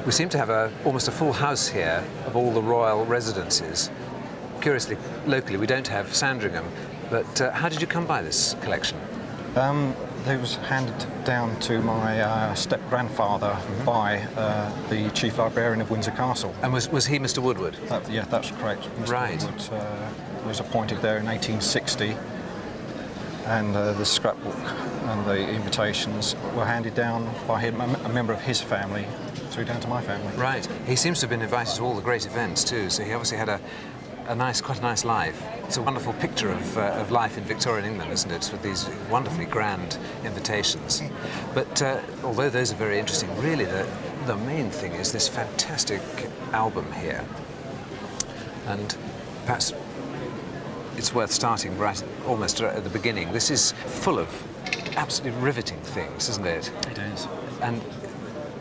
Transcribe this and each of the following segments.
We seem to have almost a full house here of all the royal residences. Curiously, locally, we don't have Sandringham, but how did you come by this collection? It was handed down to my step-grandfather by the chief librarian of Windsor Castle. And was he Mr. Woodward? Yeah, that's correct. Mr. Right. Woodward was appointed there in 1860, and the scrapbook and the invitations were handed down by him, a member of his family, through down to my family. Right. He seems to have been invited to all the great events too, so he obviously had quite a nice life. It's a wonderful picture of life in Victorian England, isn't it, with these wonderfully grand invitations. But although those are very interesting, really the main thing is this fantastic album here. And perhaps it's worth starting almost at the beginning. This is full of absolutely riveting things, isn't it? It is. And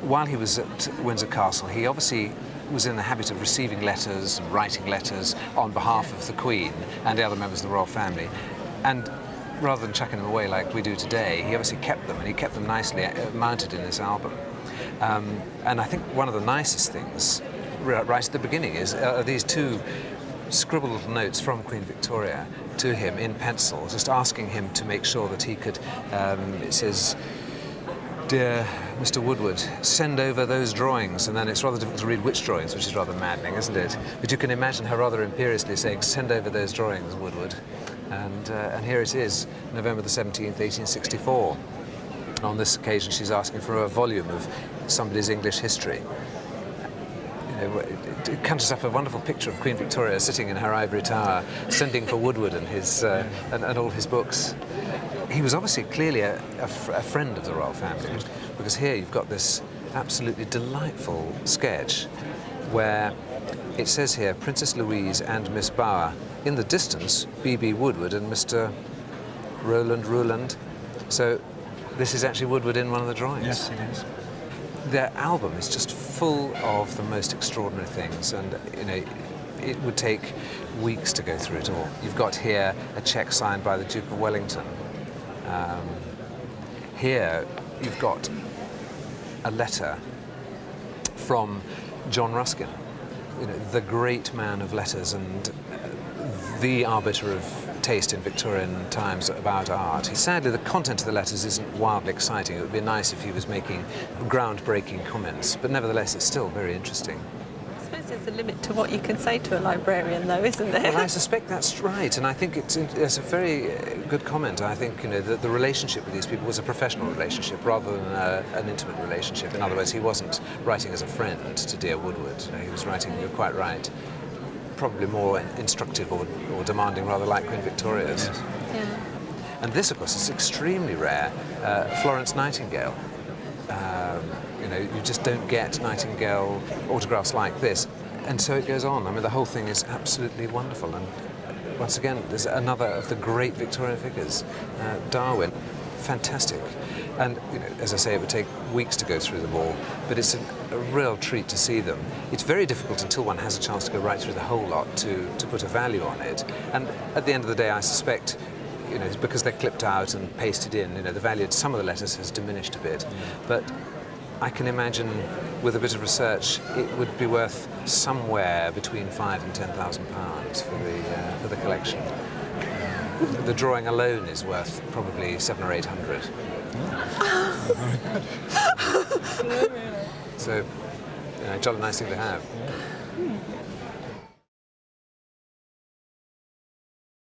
while he was at Windsor Castle, he obviously was in the habit of receiving letters and writing letters on behalf of the Queen and the other members of the royal family. And rather than chucking them away like we do today, he obviously kept them, and he kept them nicely mounted in this album. And I think one of the nicest things right at the beginning are these two scribbled little notes from Queen Victoria to him in pencil, just asking him to make sure that he could, it says, "Dear Mr. Woodward, send over those drawings," and then it's rather difficult to read which drawings, which is rather maddening, isn't it? But you can imagine her rather imperiously saying, "Send over those drawings, Woodward." And here it is, November the 17th, 1864. On this occasion, she's asking for a volume of somebody's English history. You know, it conjures up a wonderful picture of Queen Victoria sitting in her ivory tower, sending for Woodward and his and all his books. He was obviously clearly a friend of the royal family, because here you've got this absolutely delightful sketch where it says here, Princess Louise and Miss Bower. In the distance, B.B. Woodward and Mr. Roland. So this is actually Woodward in one of the drawings. Yes, it is. Their album is just full of the most extraordinary things, and you know, it would take weeks to go through it all. You've got here a cheque signed by the Duke of Wellington. Here you've got a letter from John Ruskin, you know, the great man of letters and the arbiter of taste in Victorian times about art. Sadly, the content of the letters isn't wildly exciting. It would be nice if he was making groundbreaking comments, but nevertheless it's still very interesting. I suppose there's a limit to what you can say to a librarian, though, isn't there? Well, I suspect that's right, and I think it's a very good comment. I think, you know, the relationship with these people was a professional relationship rather than an intimate relationship. In other words, he wasn't writing as a friend to dear Woodward. You know, he was writing, you're quite right, probably more instructive or demanding, rather like Queen Victoria's. Yes. Yeah. And this, of course, is extremely rare. Florence Nightingale. You know, you just don't get Nightingale autographs like this. And so it goes on. I mean, the whole thing is absolutely wonderful. And once again, there's another of the great Victorian figures, Darwin. Fantastic. And, you know, as I say, it would take weeks to go through them all, but it's a real treat to see them. It's very difficult until one has a chance to go right through the whole lot to put a value on it. And at the end of the day, I suspect, you know, because they're clipped out and pasted in, you know, the value of some of the letters has diminished a bit. But I can imagine, with a bit of research, it would be worth somewhere between £5,000 and £10,000 for the collection. The drawing alone is worth probably 700 or 800. So, you know, jolly nice thing to have.